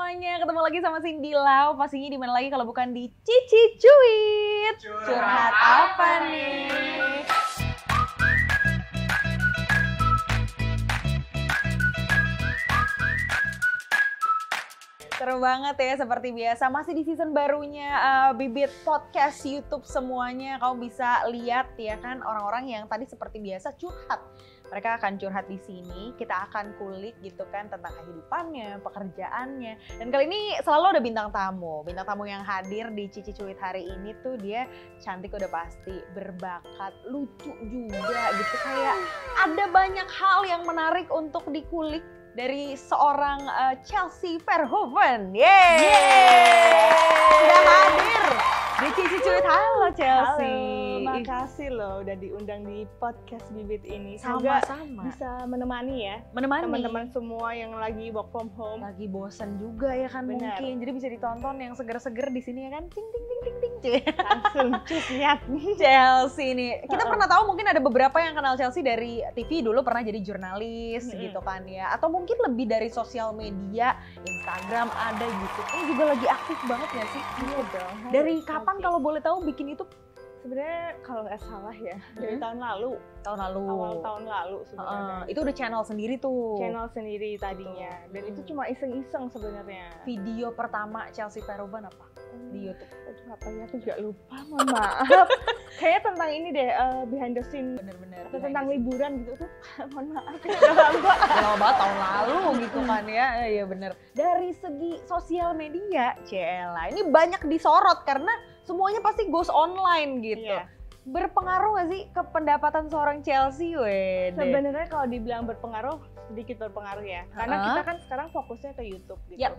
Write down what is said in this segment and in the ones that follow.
semuanya, ketemu lagi sama Cindy Lau. Pastinya di mana lagi kalau bukan di Cici Cuit. Curhat apa nih? Seru banget ya, seperti biasa masih di season barunya Bibit Podcast YouTube semuanya. Kamu bisa lihat ya kan orang-orang yang tadi seperti biasa curhat. Mereka akan curhat di sini, kita akan kulik gitu kan tentang kehidupannya, pekerjaannya. Dan kali ini selalu ada bintang tamu. Bintang tamu yang hadir di Cici Cuit hari ini tuh dia cantik udah pasti, berbakat, lucu juga gitu. Kayak ada banyak hal yang menarik untuk dikulik dari seorang Chelsea Verhoeven. Yeay! Sudah hadir di Cici Cuit. Halo Chelsea. Halo, makasih loh udah diundang di podcast Bibit ini. Sama-sama. Bisa menemani ya. Menemani teman-teman semua yang lagi work from home. Lagi bosen juga ya kan. Benar. Mungkin. Jadi bisa ditonton yang seger-seger di sini ya kan. Ting ting ting ting ting. Langsung cus lihat. Chelsea nih. Kita pernah tahu mungkin ada beberapa yang kenal Chelsea dari TV, dulu pernah jadi jurnalis gitu kan ya. Atau mungkin lebih dari sosial media, Instagram ada, YouTube. Ini juga lagi aktif banget ya sih? Iya dong. Dari kapan kalau boleh tahu bikin YouTube? Sebenarnya kalau nggak salah ya dari tahun lalu. Awal tahun lalu sebenarnya. Itu udah channel sendiri tuh. Channel sendiri tadinya. Dan itu cuma iseng-iseng sebenarnya. Video pertama Chelsea Verhoeven apa? Di YouTube. Aduh, apa ya, aku juga lupa, mohon maaf. Kayaknya tentang ini deh, behind the scene. Bener-bener. Atau tentang liburan gitu tuh. Mohon maaf, udah lama. Lama banget, tahun lalu gitu kan ya. Iya bener. Dari segi sosial media, Cela, ini banyak disorot karena semuanya pasti goes online gitu. Iya. Berpengaruh gak sih ke pendapatan seorang Chelsea, wede? Sebenarnya kalau dibilang berpengaruh, sedikit berpengaruh ya. Karena kita kan sekarang fokusnya ke YouTube gitu. Yap.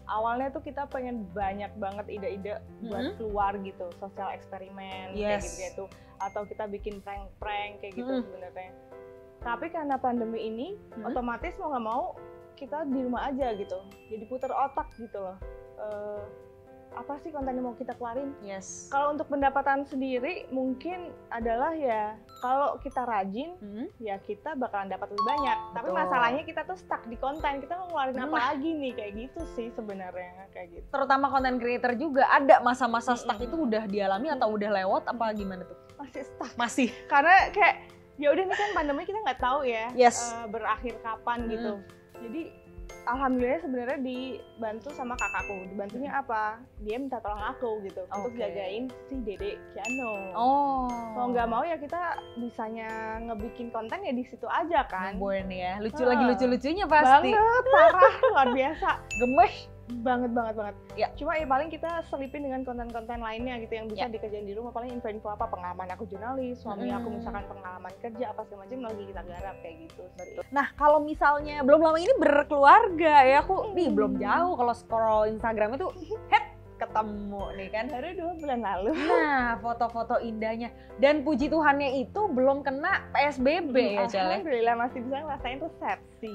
Awalnya tuh kita pengen banyak banget ide-ide buat keluar gitu, sosial eksperimen kayak gitu. Atau kita bikin prank-prank kayak gitu sebenarnya. Tapi karena pandemi ini, otomatis mau nggak mau kita di rumah aja gitu. Jadi puter otak gitu loh. Apa sih konten yang mau kita keluarin? Yes. Kalau untuk pendapatan sendiri mungkin adalah ya kalau kita rajin ya kita bakalan dapat lebih banyak. Tapi masalahnya kita tuh stuck di konten, kita mau ngeluarin apa lagi nih, kayak gitu sih sebenarnya, kayak gitu. Terutama konten creator juga ada masa-masa stuck itu udah dialami atau udah lewat apa gimana tuh? Masih stuck. Masih. Karena kayak ya udah nih kan pandemi kita nggak tahu ya berakhir kapan gitu. Jadi alhamdulillah sebenarnya dibantu sama kakakku. Dibantunya apa? Dia minta tolong aku gitu untuk jagain si Dede Kiano. Mau nggak mau ya kita bisanya ngebikin konten ya di situ aja kan. Ngebuin ya, lagi lucu-lucunya pasti. Banget, parah, luar biasa. Gemes. Banget. Ya. Cuma ya paling kita selipin dengan konten-konten lainnya gitu yang bisa dikerjain di rumah. Paling info-info apa, pengalaman aku jurnalis, suami aku misalkan pengalaman kerja apa segala macam lagi kita garap kayak gitu. Nah kalau misalnya belum lama ini berkeluarga ya, aku nih belum jauh kalau scroll Instagram itu ketemu nih kan. Baru 2 bulan lalu. Nah foto-foto indahnya dan puji Tuhannya itu belum kena PSBB ya Cel. Alhamdulillah masih bisa ngerasain resepsi.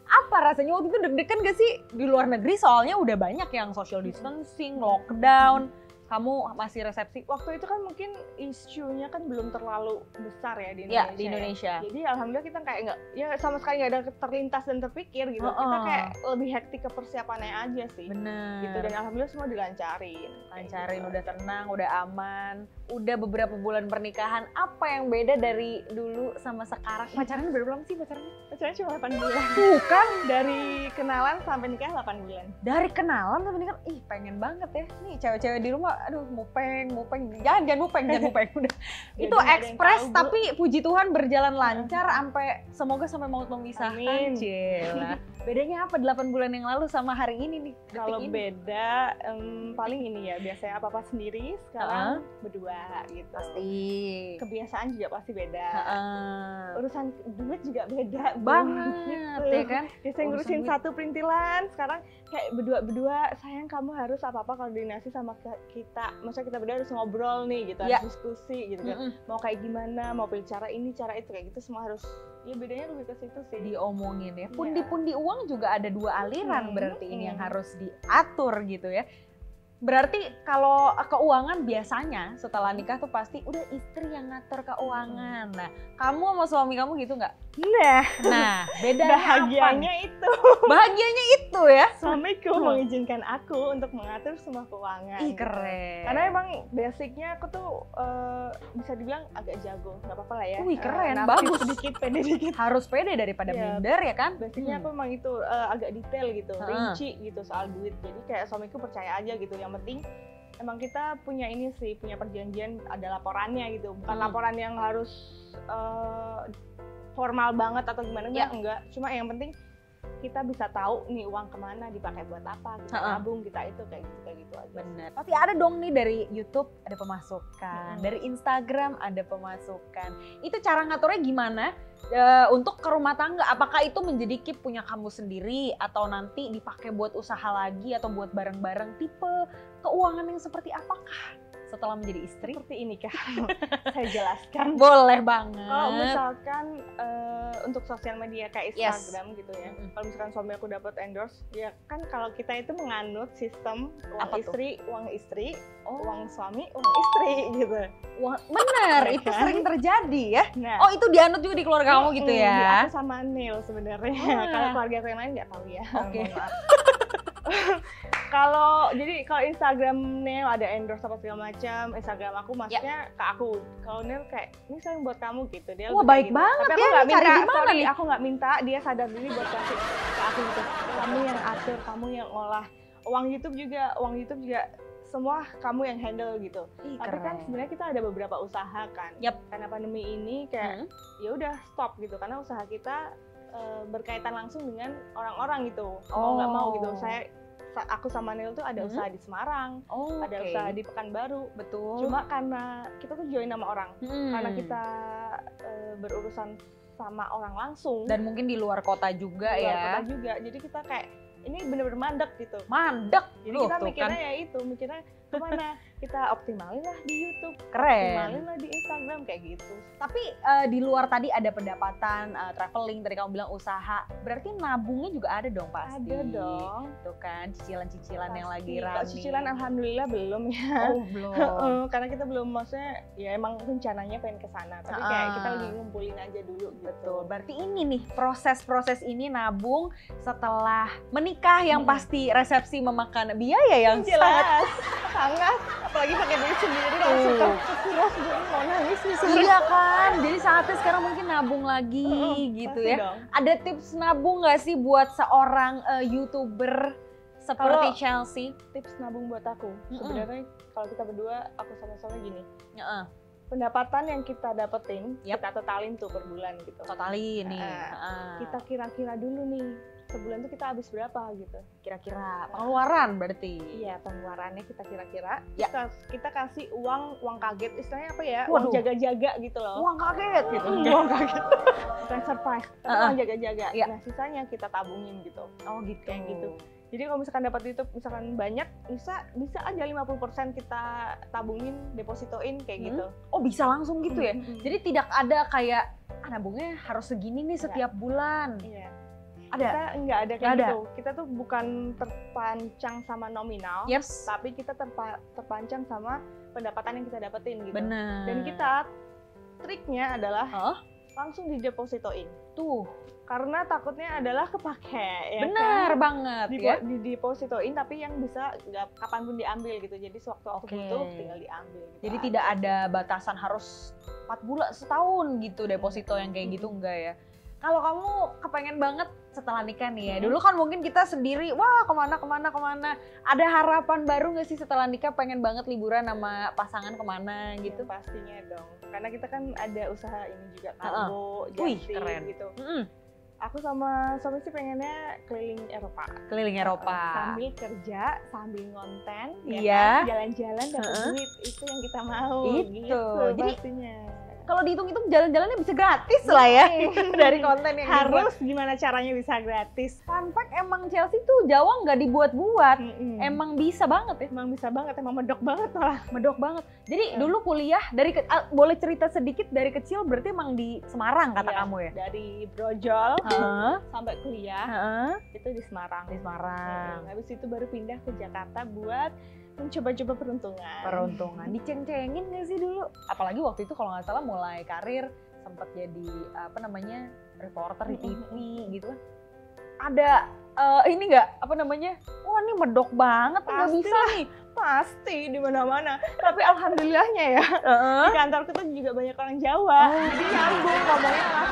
Apa rasanya waktu itu deg-degan gak sih? Di luar negeri soalnya udah banyak yang social distancing, lockdown. Kamu masih resepsi? Waktu itu kan mungkin isunya kan belum terlalu besar ya di Ya, Indonesia. di Indonesia. Ya. Jadi alhamdulillah kita kayak nggak, ya sama sekali nggak ada terlintas dan terpikir gitu. Kita kayak lebih hektik ke persiapannya aja sih. Bener. Gitu, dan alhamdulillah semua dilancarin. Lancarin, udah tenang, udah aman. Udah beberapa bulan pernikahan, apa yang beda dari dulu sama sekarang? Pacaran berapa lama sih pacarannya? Pacaran cuma 8 bulan. Bukan. Dari kenalan sampai nikah 8 bulan. Dari kenalan sampai nikah, ih pengen banget ya. Nih cewek-cewek di rumah, aduh mupeng. Jangan mupeng udah. Itu ekspres tapi puji Tuhan berjalan lancar semoga sampai maut memisahkan. Cila. Bedanya apa 8 bulan yang lalu sama hari ini nih? Kalau beda paling ini ya, biasanya apa-apa sendiri, sekarang berdua gitu. Pasti. Kebiasaan juga pasti beda. Urusan duit juga beda banget gitu. Ya kan? Biasanya ngurusin satu perintilan, sekarang kayak berdua, sayang kamu harus apa-apa koordinasi sama kita. Maksudnya kita berdua harus ngobrol nih gitu, harus diskusi gitu kan. Mau kayak gimana, mau pilih cara ini, cara itu, kayak gitu semua harus, ya bedanya lebih ke situ sih. Diomongin ya. Pundi-pundi uang juga ada 2 aliran berarti ini yang harus diatur gitu ya. Berarti kalau keuangan biasanya setelah nikah tuh pasti udah istri yang ngatur keuangan. Nah, kamu sama suami kamu gitu nggak? Nah, bedanya bahagianya apa? itu. Bahagianya itu. gitu ya. Suamiku mengizinkan aku untuk mengatur semua keuangan. Ih, keren. Karena emang basicnya aku tuh bisa dibilang agak jago, nggak apa-apa lah ya. Wih, keren, naksir bagus. Sedikit, pede dikit. Harus pede daripada minder ya kan? Basicnya aku emang itu agak detail gitu, rinci gitu soal duit. Jadi kayak suamiku percaya aja gitu. Yang penting emang kita punya ini sih, punya perjanjian, ada laporannya gitu. Bukan laporan yang harus formal banget atau gimana, enggak. Cuma yang penting kita bisa tahu nih uang kemana, dipakai buat apa, kita nabung, kita itu kayak gitu aja. Bener. Pasti ada dong nih dari YouTube ada pemasukan, dari Instagram ada pemasukan. Itu cara ngaturnya gimana? Untuk ke rumah tangga, apakah itu menjadi keep punya kamu sendiri atau nanti dipakai buat usaha lagi atau buat bareng-bareng? Tipe keuangan yang seperti apakah setelah menjadi istri? Seperti ini kah? Saya jelaskan. Boleh banget. Kalau misalkan untuk sosial media kayak Instagram gitu ya. Kalau misalkan suami aku dapat endorse, ya kan kalau kita itu menganut sistem uang istri, uang suami, uang istri gitu. Bener, itu sering terjadi ya. Nah, itu dianut juga di keluarga kamu gitu ya? Aku sama Neil sebenarnya. Kalau keluarga aku yang lain nggak tahu ya. Oke. Kalau Instagram Neil ada endorse apa segala macam, Instagram aku maksudnya ke aku. Kalau Neil kayak ini saya buat kamu gitu, dia baik gitu. banget. Tapi aku nggak minta, aku nggak minta, dia sadar diri buat kasih ke aku gitu. Kamu yang atur, kamu yang olah. Uang YouTube juga semua kamu yang handle gitu. Tapi kan sebenarnya kita ada beberapa usaha kan. Karena pandemi ini kayak ya udah stop gitu, karena usaha kita berkaitan langsung dengan orang-orang gitu. Mau nggak mau gitu. Aku sama Neil tuh ada usaha di Semarang, ada usaha di Pekanbaru. Betul. Cuma karena kita tuh join sama orang, karena kita berurusan sama orang langsung. Dan mungkin di luar kota juga di luar kota juga. Jadi kita kayak ini bener-bener mandek gitu. Mandek. Jadi kita mikirnya ya itu, kemana? Kita optimalin lah di YouTube, optimalin lah di Instagram kayak gitu. Tapi di luar tadi ada pendapatan, traveling, tadi kamu bilang usaha, berarti nabungnya juga ada dong pasti. Ada dong. Itu kan cicilan-cicilan yang lagi running. Cicilan alhamdulillah belum ya. Belum. Karena kita belum, maksudnya ya emang rencananya pengen ke sana, tapi kayak kita lagi ngumpulin aja dulu gitu. Betul. Berarti ini nih proses ini nabung setelah menikah yang pasti resepsi memakan biaya yang sangat, apalagi pakai duit sendiri langsung terus mau nangis nih. Iya kan, jadi saatnya sekarang mungkin nabung lagi gitu ya. Dong. Ada tips nabung nggak sih buat seorang YouTuber seperti Chelsea? Tips nabung buat aku, sebenarnya kalau kita berdua, aku sama-sama gini. Pendapatan yang kita dapetin, kita totalin tuh per bulan gitu. Totalin nih. Kita kira-kira dulu nih, sebulan tuh kita habis berapa gitu. Kira-kira pengeluaran berarti. Iya, pengeluarannya kita kira-kira. Kita kasih uang kaget, istilahnya apa ya? Uang jaga-jaga gitu loh. Uang kaget gitu. Uang kaget. Bukan surprise, tapi uang jaga-jaga. Nah, sisanya kita tabungin gitu. Gitu. Kayak gitu. Jadi kalau misalkan dapat YouTube misalkan banyak, bisa aja 50% kita tabungin, depositoin kayak gitu. Bisa langsung gitu ya? Jadi tidak ada kayak nabungnya harus segini nih setiap bulan. Iya. Ada? Kita nggak ada kayak gitu. Kita tuh bukan terpancang sama nominal, tapi kita terpancang sama pendapatan yang kita dapetin gitu. Benar. Dan kita triknya adalah langsung didepositoin. Tuh. Karena takutnya adalah kepake. Ya benar banget ya. Didepositoin tapi yang bisa kapanpun diambil gitu. Jadi sewaktu-waktu butuh tinggal diambil. Gitu. Jadi tidak ada batasan harus 4 bulan, setahun gitu deposito yang kayak gitu enggak ya. Kalau kamu kepengen banget setelah nikah nih ya, dulu kan mungkin kita sendiri, wah kemana. Ada harapan baru nggak sih setelah nikah pengen banget liburan sama pasangan kemana gitu? Ya, pastinya dong, karena kita kan ada usaha ini juga, kargo, keren gitu. Aku sama suami sih pengennya keliling Eropa. Sambil kerja, sambil ngonten, ya kan? Jalan-jalan dapat duit, itu yang kita mau. Gitu. Jadi pastinya. Kalau dihitung-hitung jalan-jalannya bisa gratis lah ya dari konten yang harus dibuat. Gimana caranya bisa gratis? Fun fact, emang Chelsea tuh Jawa nggak dibuat-buat, emang bisa banget ya? Emang bisa banget, emang medok banget lah. Medok banget. Jadi dulu kuliah boleh cerita sedikit dari kecil berarti emang di Semarang kata kamu ya? Dari Brojol sampai kuliah itu di Semarang. Habis itu baru pindah ke Jakarta buat mencoba-coba peruntungan. Diceng-cengin nggak sih dulu? Apalagi waktu itu kalau nggak salah mulai karir sempat jadi reporter di TV gitu kan. Ada ini nggak apa namanya? Wah ini medok banget, nggak bisa nih. Pasti di mana-mana. Tapi alhamdulillahnya ya, di kantorku tuh juga banyak orang Jawa. Jadi nyambung ngomongnya malah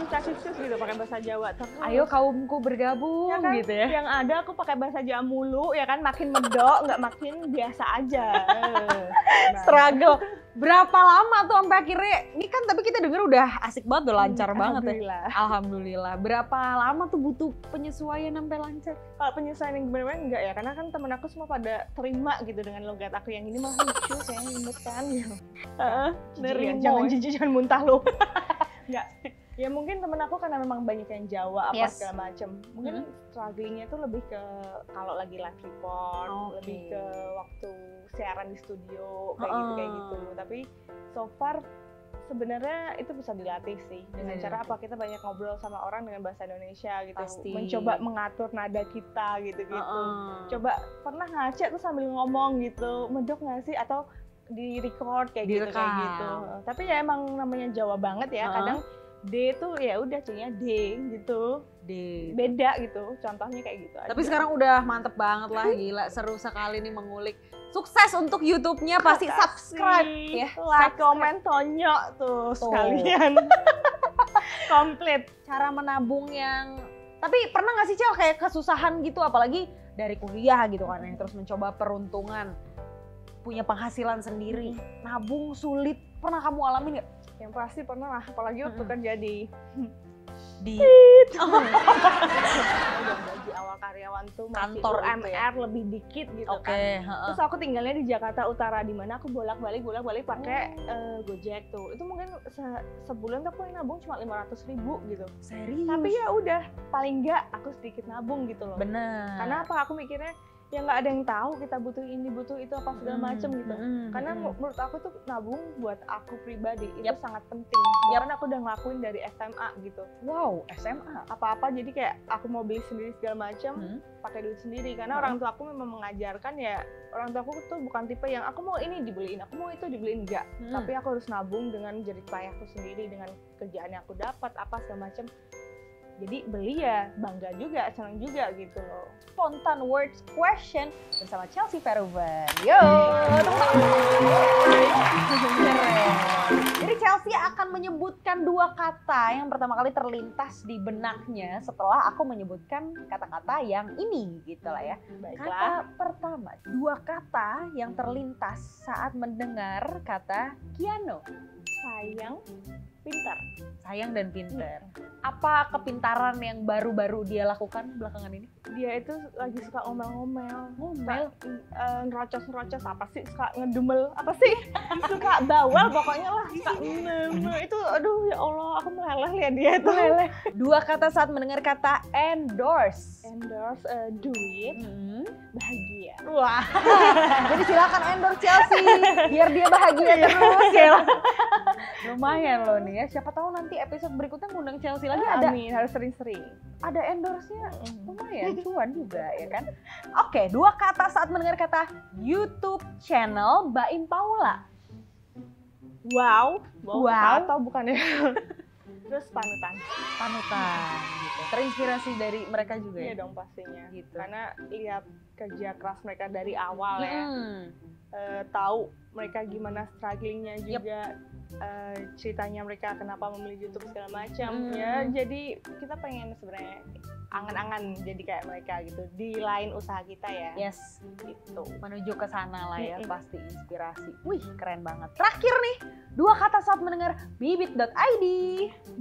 cacicus gitu pakai bahasa Jawa. Terus, ayo kaumku bergabung ya kan, gitu ya. Yang ada aku pakai bahasa Jawa mulu ya kan, makin medok, nggak makin biasa aja. Struggle. Berapa lama tuh sampai akhirnya, ini kan tapi kita denger udah asik banget, udah lancar banget ya. Alhamdulillah. Berapa lama tuh butuh penyesuaian sampai lancar? Kalau penyesuaian yang benar-benar enggak ya, karena kan temen aku semua pada terima gitu dengan logat aku yang ini mah lucu, saya imut kan gitu. Jangan jijik, jangan muntah lo. Enggak. Ya mungkin temen aku karena memang banyak yang Jawa apa segala macem. Mungkin strugglingnya tuh lebih ke kalau lagi live report, lebih ke waktu siaran di studio kayak gitu. Tapi so far sebenarnya itu bisa dilatih sih dengan cara apa, kita banyak ngobrol sama orang dengan bahasa Indonesia gitu. Pasti. Mencoba mengatur nada kita gitu-gitu. Coba pernah ngaca tuh sambil ngomong gitu, medok nggak sih atau di record kayak gitu. Tapi ya emang namanya Jawa banget ya, kadang D tuh ya udah C-nya D gitu. D. Beda gitu. Contohnya kayak gitu. Tapi sekarang udah mantep banget lah, gila, seru sekali nih mengulik. Sukses untuk YouTube-nya, pasti subscribe ya. Like, comment, tonyok tuh sekalian. Komplit. Cara menabung yang, tapi pernah nggak sih Cel kayak kesusahan gitu, apalagi dari kuliah gitu kan, yang terus mencoba peruntungan, punya penghasilan sendiri, nabung sulit, pernah kamu alamin nggak? Yang pasti pernah lah, apalagi waktu kerja di gaji awal karyawan tuh kantor UMR lebih dikit gitu kan. Terus aku tinggalnya di Jakarta Utara, di mana aku bolak-balik pakai Gojek tuh. Itu mungkin sebulan tuh aku nabung cuma 500.000 gitu. Serius? Tapi ya udah, paling enggak aku sedikit nabung gitu loh. Bener. Karena apa? Aku mikirnya ya nggak ada yang tahu kita butuh ini, butuh itu, apa segala macem gitu. Karena menurut aku tuh nabung buat aku pribadi itu sangat penting. Karena aku udah ngelakuin dari SMA gitu. Wow, SMA? Apa-apa jadi kayak aku mau beli sendiri segala macem, pakai duit sendiri. Karena orang tua aku memang mengajarkan ya, orang tua aku tuh bukan tipe yang aku mau ini dibeliin, aku mau itu dibeliin, enggak. Tapi aku harus nabung dengan jerih payahku sendiri, dengan kerjaan yang aku dapat, apa segala macem. Jadi beli ya bangga juga, senang juga gitu loh. Spontan Words Question bersama Chelsea Peruven. Yo, Jadi Chelsea akan menyebutkan dua kata yang pertama kali terlintas di benaknya setelah aku menyebutkan kata-kata yang ini gitu lah ya. Kata pertama, dua kata yang terlintas saat mendengar kata Kiano. Sayang, pintar. Sayang dan pintar. Apa kepintaran yang baru-baru dia lakukan belakangan ini? Dia itu lagi suka ngomel-ngomel. Ngomel? Ngerocos-ngerocos apa sih? Suka ngedumel apa sih? Suka bawel pokoknya lah. Suka itu aduh ya Allah, aku meleleh lihat dia itu. Meleleh. Dua kata saat mendengar kata endorse. Endorse, duit, bahagia. Wah. Jadi silakan endorse Chelsea biar dia bahagia terus ya. Lumayan loh nih ya, siapa tahu nanti episode berikutnya ngundang Chelsea lagi. Amin, harus sering-sering. Ada endorse-nya, lumayan cuan juga ya kan. Oke, dua kata saat mendengar kata YouTube channel Baim Paula. Wow. Atau bukan ya? Terus panutan gitu. Terinspirasi dari mereka juga ya? Iya dong pastinya gitu. Karena lihat kerja keras mereka dari awal ya, tahu mereka gimana strugglingnya juga, ceritanya mereka kenapa memilih YouTube segala macam ya. Jadi kita pengen sebenarnya angan-angan jadi kayak mereka gitu di lain usaha kita ya. Yes, gitu. Menuju ke sana lah ya, pasti inspirasi. Wih, keren banget. Terakhir nih, dua kata saat mendengar bibit.id.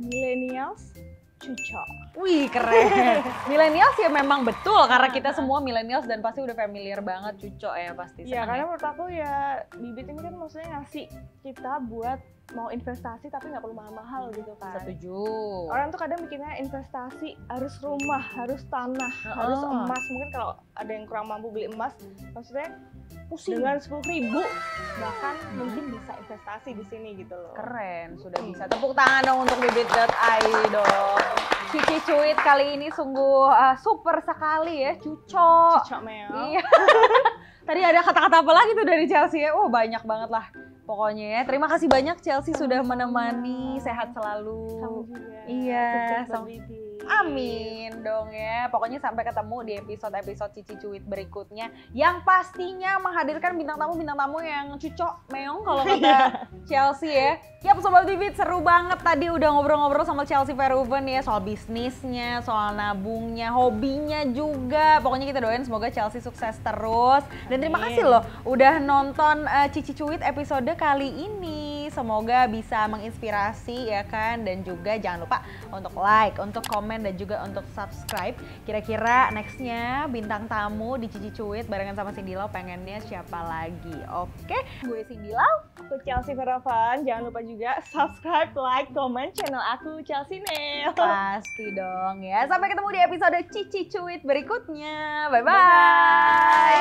Millennials, cucok. Wih, keren. Millennials ya memang betul karena kita semua millennials dan pasti udah familiar banget cucok ya pasti. Iya, karena menurut aku ya bibit ini kan maksudnya ngasih kita buat mau investasi tapi nggak perlu mahal-mahal gitu kan. Setuju. Orang tuh kadang mikirnya investasi harus rumah, harus tanah, harus emas. Mungkin kalau ada yang kurang mampu beli emas, maksudnya dengan 10.000 bahkan mungkin bisa investasi di sini gitu loh. Keren, sudah bisa. Tepuk tangan dong untuk bibit.id dong. Cici Cuit kali ini sungguh super sekali ya, cucok. Cucok Mel. Iya. Tadi ada kata-kata apa lagi tuh dari Chelsea ya? Oh banyak banget lah pokoknya ya. Terima kasih banyak Chelsea sudah menemani, sehat selalu. Kamu juga. Iya. Sukses buat Bibi. Amin dong ya. Pokoknya sampai ketemu di episode-episode Cici Cuit berikutnya yang pastinya menghadirkan bintang tamu yang cucok meong kalau kata Chelsea ya. Yap Sobat Bibit, seru banget tadi udah ngobrol-ngobrol sama Chelsea Verhoeven ya soal bisnisnya, soal nabungnya, hobinya juga. Pokoknya kita doain semoga Chelsea sukses terus. Dan terima kasih loh udah nonton Cici Cuit episode kali ini. Semoga bisa menginspirasi ya kan, dan juga jangan lupa untuk like, untuk komen, dan juga untuk subscribe. Kira-kira nextnya bintang tamu di Cici Cuit barengan sama Cindy Lau pengennya siapa lagi? Oke, gue Cindy Lau, aku Chelsea Verhoeven. Jangan lupa juga subscribe, like, komen channel aku Chelsea Nel. Pasti dong ya. Sampai ketemu di episode Cici Cuit berikutnya. Bye-bye.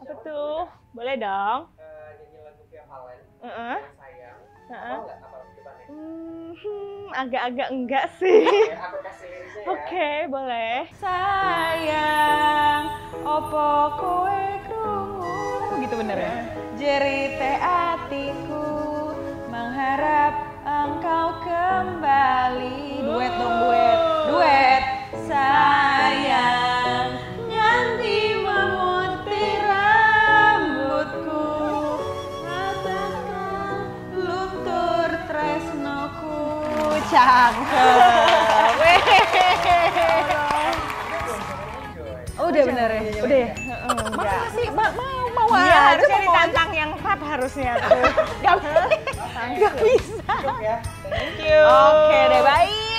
Apa tuh? Boleh dong. Nyanyi lagu Via Valen, sayang. Heeh. Mau nggak apa depannya? Agak-agak enggak sih. Aku kasih liriknya ya. Oke, boleh. Sayang, opo kowe krungu. Gitu bener ya? Jerite atiku mengharap engkau kembali. Duet dong, duet. Sayang, nganti memutih rambutku, rasakan luntur tresnoku. Cakep. Udah bener ya? Udah ya? Masa sih? Mau Iya, aja harusnya mau ditantang yang rap harusnya tuh. Gak bisa. Cukup ya. Thank you. Oke deh, bye.